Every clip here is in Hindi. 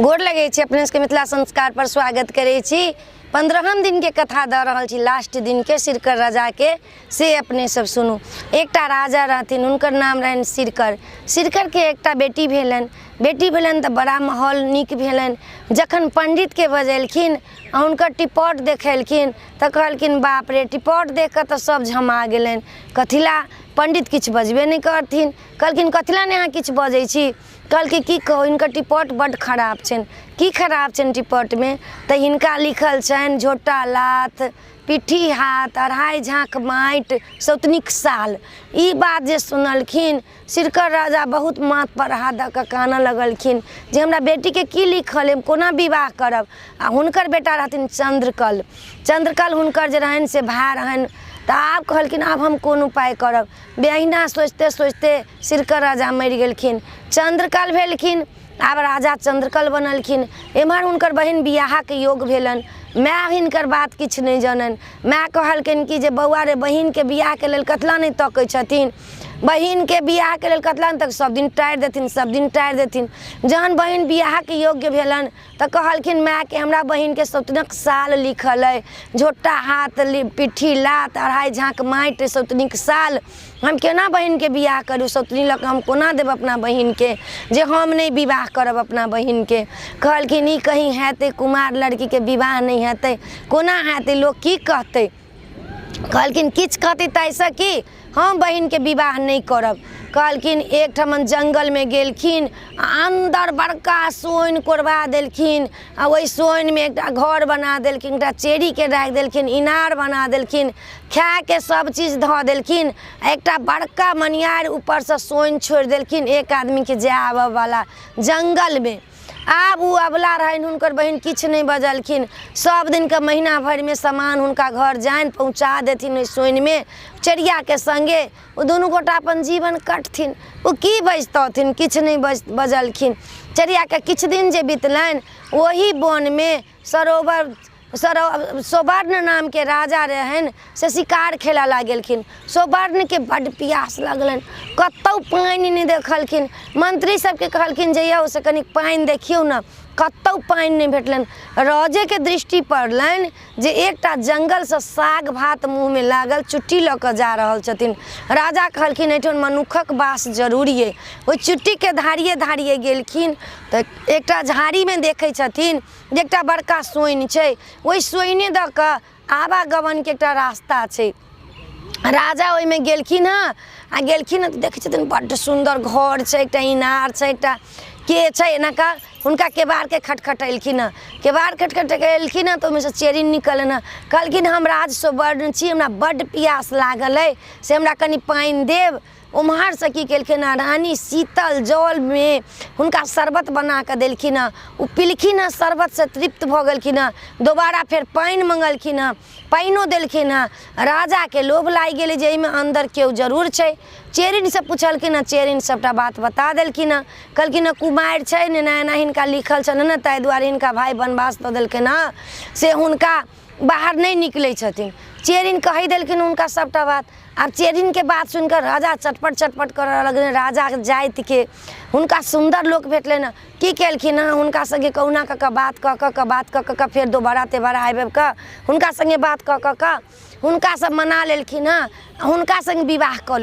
गोर लगे छी अपने के मिथिला संस्कार पर स्वागत करे छी। 15हम दिन के कथा द रहल छी, लास्ट दिन के सिरकर राजा के से अपने सब सुनू। एकटा राजा रहथिन, उनकर नाम रहन सिरकर। सिरकर के एकटा बेटी भेलन तो बड़ा माहौल नीक भेलन। जखन पंडित के बजेलखिन आ उनकर टिपट देखेलखिन तो कहलखिन बाप रे, टिपट देख कर तो सब झमा गेलन। कथिला पंडित किछ बजबे नहीं करथिन। कहलखिन कथिला ने अहाँ किछ बजै छी। कहलखिन की कहू, इनकर टिपट बड़ खराब छन। की खराब छन टिपट में? तो हिनका लिखल छन झोटा लात, पिठी हाथ, अढ़ाई झाँक माटि, सौतनिक साल। ई बात जे सुनलखिन सिरकर राजा बहुत माथ पर हाथ दऽ कऽ कानऽ लगलखिन जे हमरा बेटी के की लिखल है, कोना विवाह करब। आ हुनकर बेटा रहथिन चंद्रकल हुनकर जे रहन से भाय रहन। तो आब कहलखिन आब हम कोन उपाय करब। बेहिना सोचते सोचते सिरकर राजा मरि गेलखिन। चंद्रकल भेलखिन, आब राजा चंद्रकल बनलखिन। एम्हर हुनकर बहिन बियाह के योग भेलन। माय हिनकर बात किछु नहीं जानन। माय कहलखिन कि जे बौआ रे, बहिन के बियाह के लेल कतला नहीं तकै छथिन। बहिन के बियाह के लेल कतला तक सब दिन टाइर देथिन। जहन बहिन बियाह के योग्य भेलन तो कहलखिन माय के हमरा बहिन के सौतनिक साल लिखल है, झोटा हाथ, पिठी लात, अढ़ाई झाँक माटि, सौतनिक साल। हम केना बहिन के बियाह करूँ? सौतनी लग हम कोना देब अपना बहिन के, जे हम नहीं विवाह करब अपना बहिन के। कहलखिन ई कहीं हेतै कुमार लड़की के विवाह नहीं हेतै, कोना हेतै, लोग की कहतै। कहलखिन किछ कहतै तैसे कि हम बहिन के विवाह नहीं करब। कहलखिन एक ठमन जंगल में गेलखिन, अंदर बड़का सोइन कोरबा देलखिन। आ वही सोइन में एकटा घर बना देलखिन, एकटा चेरी के राख देलखिन, इनार बना देलखिन, खाए के सब चीज धऽ देलखिन। एकटा बड़का मनियार ऊपर से सोइन छोड़ देलखिन, एक आदमी के जाए आबऽ वाला जंगल में। आब उ अबला रहन, हुनकर बहिन किछ नहीं बजलखिन। सब दिन के महीना भर में सामान हुनका घर जाइन पहुँचा देथिन ओहि सोइन में चरिया के संगे। वो दोनों गोटा अपन जीवन कटथिन। वो की बजतथिन, किछ नहीं बजलखिन। चरिया के किछ दिन जे बितलन, वही वन में सोवर्ण नाम के राजा रहन से शिकार खेला लागलखिन। सोवर्ण के बड़ प्यास लगलन, कतौ पानि नहीं देखलखिन। मंत्री सबके कहलखिन जइया से कनिक पानि देखियौ न, कतौ पानि नहीं भेटलन। राजे के दृष्टि पड़लन जे एकटा जंगल से साग भात मुँह में लागल चुट्टी लऽ कऽ जा रहल छथिन। राजा कहलखिन एहिठाम मनुखक वास जरूरी है। ओहि चुट्टी के धारिये गेलखिन तो एकटा झाड़ी में देखे छथिन जे एकटा बड़का सोइन छै। ओहि सोइने दऽ कऽ आवागमन के एकटा रास्ता छै। राजा ओहि में गेलखिन हँ, आ गेलखिन तो देखे छथिन बड्ड सुंदर घर छै, एकटा इनार छै, एकटा के छै एना का। हुनका केबाड़ के खटखटेलखिन हँ। केबाड़ खटखटेलखिन हँ तो ओहिमे से चेरी निकलन हँ। कहलखिन हम राज सोवर्ण छी, हमरा बड्ड प्यास लागल है, से हमरा कनि पानि देब। उम्हर से की केलखिन हँ, रानी शीतल जल में हुनका शरबत बना के देलखिन हँ। उ पिलखिन हँ, शरबत से तृप्त भऽ गेलखिन हँ। दोबारा फिर पानि मंगलखिन हँ, पानिओ देलखिन हँ। राजा के लोभ लागि गेलै जे एहिमे अंदर केओ जरूर छै। चेरिन से पूछलखिन हँ, चेरिन सबटा बात बता देलखिन हँ। कहलखिन हँ कुमारि छै ने, एना हिनका लिखल छनि ने, ताहि दुआरे हिनका भाई वनवास दऽ देलखिन हँ, से हुनका बाहर नहीं निकलै छथिन। चेरिन कहि देलखिन हुनका सबटा बात। आब चेरिन के बात सुनकर राजा चटपट करऽ लगलनि। राजा जाति के हुनका सुंदर लोक भेटलनि। की केलखिन हँ, हुनका संगे कहुना कऽ कऽ बात कऽ कऽ फेर दोबारा आबि कऽ हुनका संगे बात कऽ कऽ हुनका सब मना लेलखिन हँ। हुनका संग विवाह कऽ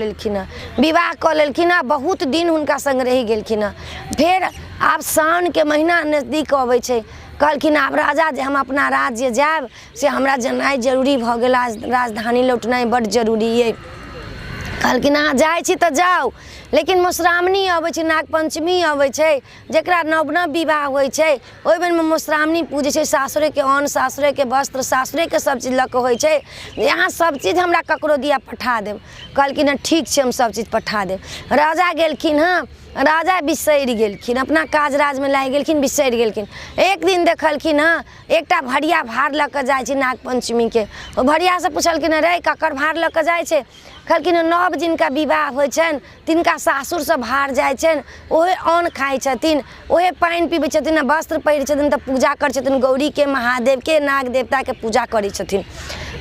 लेलखिन हँ। बहुत दिन हुनका संग रहि गेलखिन हँ। फेर आब सावन के महीना नजदीक अबै छै। कहलखिन आब राजा जे हम अपना राज्य जायब से हमरा जेनाइ जरूरी भऽ गेल, राजधानी लौटनाइ बड्ड जरूरी है। कहलखिन अहाँ जाइ छी तऽ जाउ, लेकिन मधुश्रावणी अबै छै, नागपंचमी अबै छै, जकरा नव विवाह होइ छै ओहि बेरमे मधुश्रावणी पूजै छै। सासुरे के अन्न, सासुरे के वस्त्र, सासुरे के सब चीज लऽ कऽ होइ छै। यहाँ सब चीज हमरा ककरो दिया पठा देब। कहलखिन हँ ठीक छै, हम सब चीज पठा देब। राजा गेलखिन हँ, राजा बिसरि गेलखिन, अपना काज राज में लागि गेलखिन, बिसरि गेलखिन। एक दिन देखलखिन हँ एकटा भरिया भार लऽ कऽ जाइ छै नागपंचमी के। ओ भरिया से पूछलखिन रे ककर भार लऽ कऽ जाइ छै? कहलखिन नव जिनका विवाह होइ छनि तिनका सासुर से भार जाइ छनि, ओहे अन्न खाइ छथिन, ओहे पानि पीबै छथिन, वस्त्र पहिरै छथिन, तऽ पूजा करै छथिन गौरी के, महादेव के, नाग देवता के पूजा करै छथिन।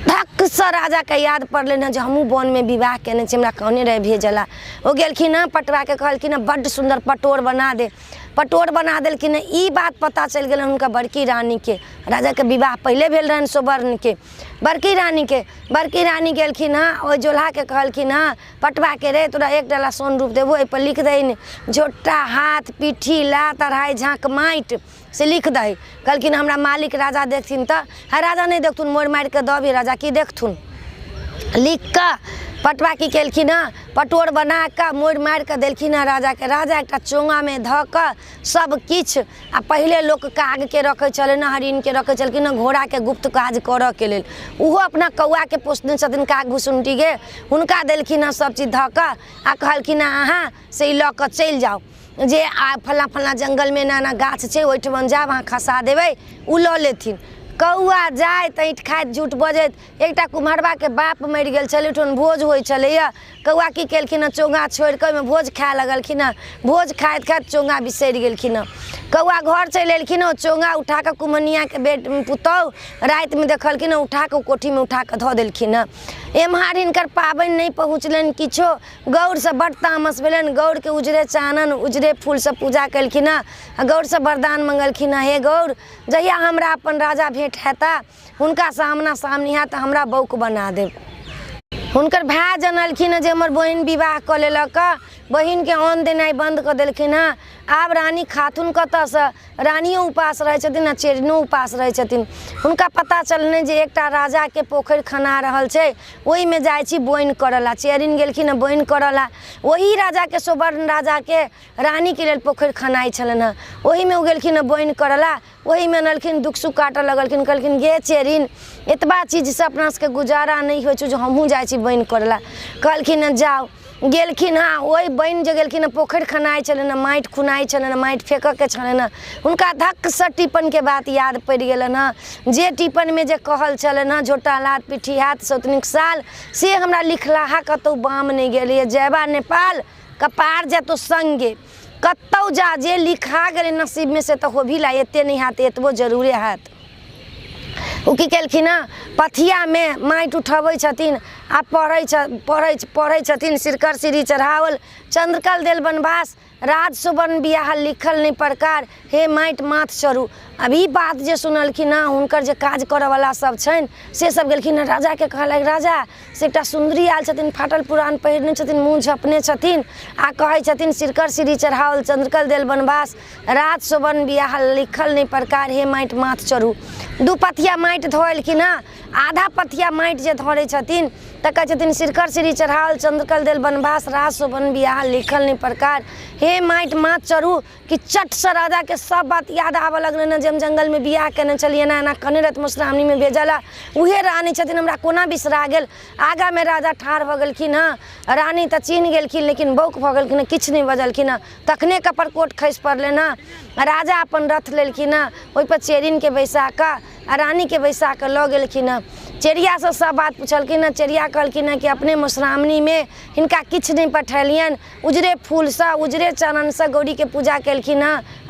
धक से राजा के याद पड़लनि जे हमहूँ वन में विवाह केने छी, हमरा कहने रहे भेजला। ओ गेलखिन हँ पटवा के, कहलखिन हँ बड्ड सुंदर पटोर बना दे। पटोर बना देलखिन। ई बात पता चल गए उनका बड़की रानी के। राजा के विवाह पहले भेल रहन सोबर्न के। बड़की रानी गेलखिन हाँ ओहि जोल्हा के कहलखिन हाँ पटवा के रे तोरा 1 डाला सोन रूप देबो, एहि पर लिख दही झोटा हाथ पीठी लात अढ़ाई झाँक माटि से लिख दही। कहलखिन हमरा मालिक राजा देखथिन तो राजा नहीं देखथुन, मोड़ मारि के दबी राजा की देखथुन। लिख कर पटवा की केलखिन हाँ पटोर बना के मोड़ मारि के देलखिन हाँ राजा के। राजा एक चोंगा में ध के सब किछ आ पहले लोग काग के रखे चले ना, हरिन के रखे चलखिन, घोड़ा के गुप्त काज करऽ के लेल। उहो अपना कौआ के पोसने छथिन काग भुसुंडी के, हुनका देलखिन हाँ सब चीज ध के आ कहलखिन अहाँ से ल के चलि जाओ, जे आ फला जंगल में ना गाछ छै ओहिठमन जाब अहाँ खसा देबै उ ल लेथिन। कौआ जाए तैठ खाइत झूठ बजैत। एकटा कुम्हरबा के बाप मरि गेल छलै, ओहिठाम भोज होइ छलैया। कौआ की केलखिन चोंगा छोड़ि के ओहिमे भोज खाए लगलखिन। भोज खाइत खाइत चोंगा बिसरि गेलखिन। कौआ घर चलि एलखिन, चोंगा उठा के कुम्हनिया के पुतौह राति में देखलखिन, उठा के कोठी में उठा के धऽ देलखिन। एम्हर हिनकर पाबनि नहीं पहुँचलनि किछो। गौर से बड़ तामस भेलनि। गौर के उजरे चानन उजरे फूल से पूजा केलखिन। गौर से वरदान मंगलखिन, हे गौर जहिया हमरा अपन राजा भेंट हेता हुनका सामना सामनी हैत हमरा बौक बना देब। हुनकर भाई जनलखिन जे हमर बहिन विवाह कऽ लेलक। बहिन के अन्न देनाइ बंद कर देलखिन। आब रानी खातून कतऽ से, रानियो उपास रहे छथिन आ चेरिनो उपास रहे छथिन। हुनका पता चलने जे एकटा राजा के पोखरि खना रहल छै, ओहि में जाइ छी बोइन करला। चेरिन गेलखिन बोइन करला। वही राजा के सोबर्न राजा के रानी के लेल पोखरि खनाइ छलनि। ओहि में उ गेलखिन बोइन करला। वही में अनलखिन दुख सुख काटऽ लगलखिन। कहलखिन गे चेरिन एतबा चीज से अपना सबके गुजारा नहीं होइ छै जो हमहूँ जाइ छी बोइन करला। कहलखिन जाओ। गेलखिन हाँ ओहि बनि जे गेलखिन पोखरि खनाइ छलनि, माटि खुनाइ छलनि, माटि फेंकऽ के छलनि। हुनका धक से टिपन के बात याद पड़ि गेलनि। जे टिपन में जे कहल छलनि झोटा लात पीठी हाथ सौतनिक साल, से हमरा लिखलाहा कतौ बाम नहीं गेलिए। जयबा नेपाल कपार जेतो संगे, कतौ जा जे लिखा गेलै नसीब में से तो हो भी ला, एते नहीं हाथ एतबो जरूरे हाथ। उ की केलखिन पथिया में माटि उठबै छथिन आ पढ़ै छथिन। सिरकर सिरी चढ़ावल चंद्रकल देल बनवास राज सुवर्ण बियाह लिखल नहीं प्रकार, हे माटि माथ चढ़ू। अभी बात जे सुनलखिन हुनकर जे काज करऽ वाला सब छनि से सब गेलखिन राजा के कहलक राजा से एकटा सुंदरी आयल छथिन, फाटल पुरान पहिरने छथिन, मुँह झपने छथिन आ कहै छथिन सिरकर सिरी चढ़ावल चंद्रकल देल बनवास राज सुवर्ण बियाह लिखल नहीं प्रकार, हे माटि माथ चढ़ू। 2 पथिया माटि धोलखिन। आधा पथिया माटि जे धरे छथिन तऽ कहै छथिन सिरकर सिरी चढ़ावल चंद्रकल देल बनवास राज सुवर्ण बियाह लिखल नहीं प्रकार, हे माटि माथ चढ़ू। कि चट से राजा के सब बात याद आबऽ लगलै ना, जे हम जंगल में बियाह केने छलिए ना, एना कने रत मधुश्रावणी में भेजला उहे रानी छथिन, हमरा कोना बिसरा गेल। आगा में राजा ठाढ़ भऽ गेलखिन। रानी तऽ चिन्ह गेलखिन लेकिन बौक भऽ गेलखिन, किछु नहीं बजलखिन। तखने कपरकोट खसि पड़लै ना। राजा अपन रथ लेलखिन, ओहि पर चेरिन के बैसा कऽ आ रानी के बैसा के लऽ गेलखिन। चेरिया से सब बात पूछलखिन। चेरिया कहलखिन कि अपने मधुश्रावणी में हिनका किछु नहीं पठेलियन, उजरे फूल से उजरे चरण से गौरी के पूजा केलखिन।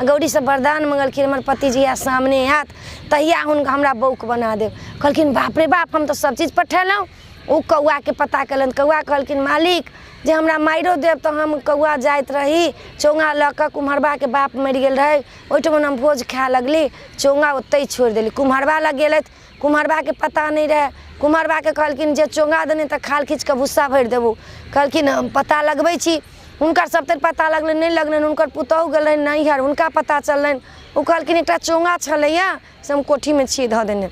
गौरी से वरदान मंगलखिन हमर पति जहिया सामने आयत तहिया हुनका हमरा बौक बना देब। कहलखिन बाप रे बाप हम तो सब चीज पठेलहुँ। ओ कौआ के पता कलन। कौआ कहलखिन मालिक जे हमरा मारियो देव तो हम कौआ जाइत रही, चोंगा लऽ कऽ कुम्हरबा के बाप मरि गेल रहे, ओहिठमन हम भोज खाए लगली, चोंगा ओतै छोड़ि देली। कुम्हरबा लग गेलथि, कुम्हरबा के पता नहीं रहे। कुम्हरबा के कहलखिन जे चोंगा देने तऽ खाल खींच के भुस्सा भरि देबू। कहलखिन हम पता लगबै छी। हुनकर सब तरि पता लगलनि नहीं लगलनि। हुनकर पुतौह गेलनि नैहर, हुनका पता चललनि। ओ कहलखिन एकटा चोंगा छलैया से हम कोठी में छियै धऽ देने।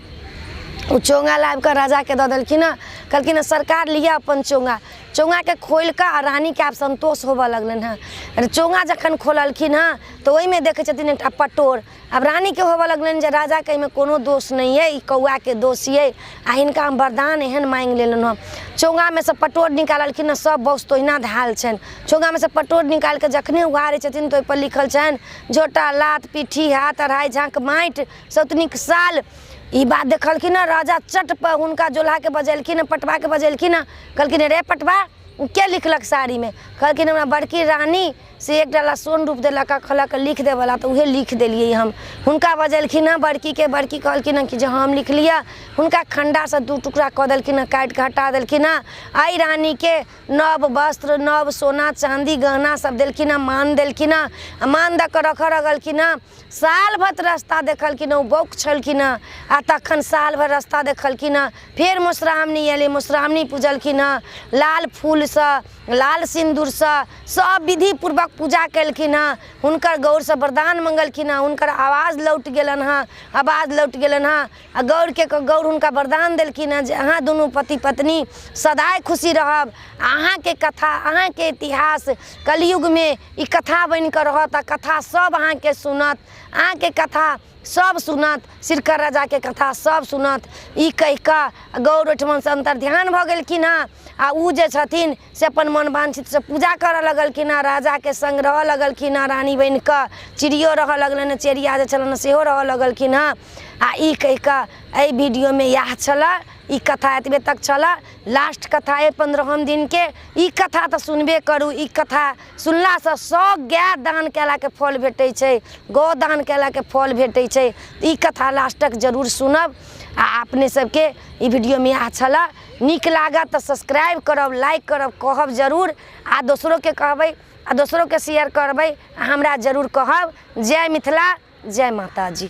ओ चोंगा लाबि कऽ राजा के दऽ देलखिन। कहलखिन सरकार लिया अपन चोंगा। चोंगा के खोलि कऽ आ रानी के आब संतोष होबऽ लगलनि। चोंगा जखन खोललखिन तऽ ओहि में देखै छथिन एकटा पटोर। अब रानी के होबऽ लगलनि जे राजा के एहिमे कोनो दोष नहीं है, ई कौआ के दोष ये आ हिनका हम वरदान एहन मांगि लेलहुँ। चोंगा में से पटोर निकाललखिन, सब वस्तु ओहिना धाल छनि। चोंगा में से पटोर निकाल के जखने उघारै छथिन तऽ ओहि पर लिखल छनि झोटा लात पीठी हाथ अढ़ाई झाँक माटि सौतनिक साल। ई बात देखलखिन राजा चट पर हुनका जोल्हा के बजेलखिन, पटवा के बजेलखिन। कहलखिन रे पटवा के लिखलक साड़ी में? कहलखिन हमरा बड़की रानी से 1 डाला सोन रूप देलक कहलक लिख देवला तो उहे लिख देलिए हम। हुनका बजलखिन हँ बड़की के, बड़की कहलखिन हँ कि जो हम लिख लिया। हुनका खंडा से 2 टुकड़ा कऽ देलखिन हँ, काटि के हटा देलखिन हँ। आई रानी के नव वस्त्र, नव सोना चांदी गहना सब देलखिन हँ, मान देलखिन हँ। मान दऽ कऽ रखऽ लगलखिन हँ। साल भर रास्ता देखलखिन हँ, बौक छलखिन हँ। आ तखन साल भर रास्ता देखलखिन हँ। फेर मधुश्रावणी एलै, मधुश्रावणी पूजलखिन हँ। लाल फूल से, लाल सिंदूर से सब विधि पूर्वक पूजा केलखिन हँ। हुनकर गौर से वरदान मंगलखिन हँ। हुनकर आवाज लौट गेलन हँ, आवाज लौट गेलन हँ। आ गौर हुनका वरदान देलखिन हँ जे अहाँ दुनू पति पत्नी सदाय खुशी रहब। अहाँ के कथा, अहाँ के इतिहास कलयुग में ई कथा बन कर रहत। कथा सब अहाँ के सुनत, अहाँ के कथा सब सुनत, सिरकर राजा के कथा सब सुनत। ई कहि कऽ गौर ओहिठमन से अंतर ध्यान भऽ गेलखिन हँ। आ उ जे छथिन से अपन मन वांछित से पूजा करऽ लगलखिन हँ। राजा के संग रहऽ लगलखिन हँ रानी बन कऽ। चिड़ियो रहऽ लगलनि, चेरिया जे छलनि सेहो रहऽ लगलखिन हँ। आ ई कहि कऽ एहि वीडियो में इएह छलऽ। ई कथा एतबे तक छलऽ। लास्ट कथा है 15हम दिन के। ई कथा तऽ सुनबे करू। ई कथा सुनला से 100 गाय दान केला के फल भेटै छै, गौ दान केला के फल भेटै छै। ई कथा लास्ट तक जरूर सुनब। आ अपने सबके ई वीडियो में इएह छलऽ। नीक लागत तऽ सब्सक्राइब करब, लाइक करब, कहब जरूर। आ दोसरों के कहबै, आ दोसरों के शेयर करबै, हमरा जरूर कहब। जय मिथिला, जय माता जी।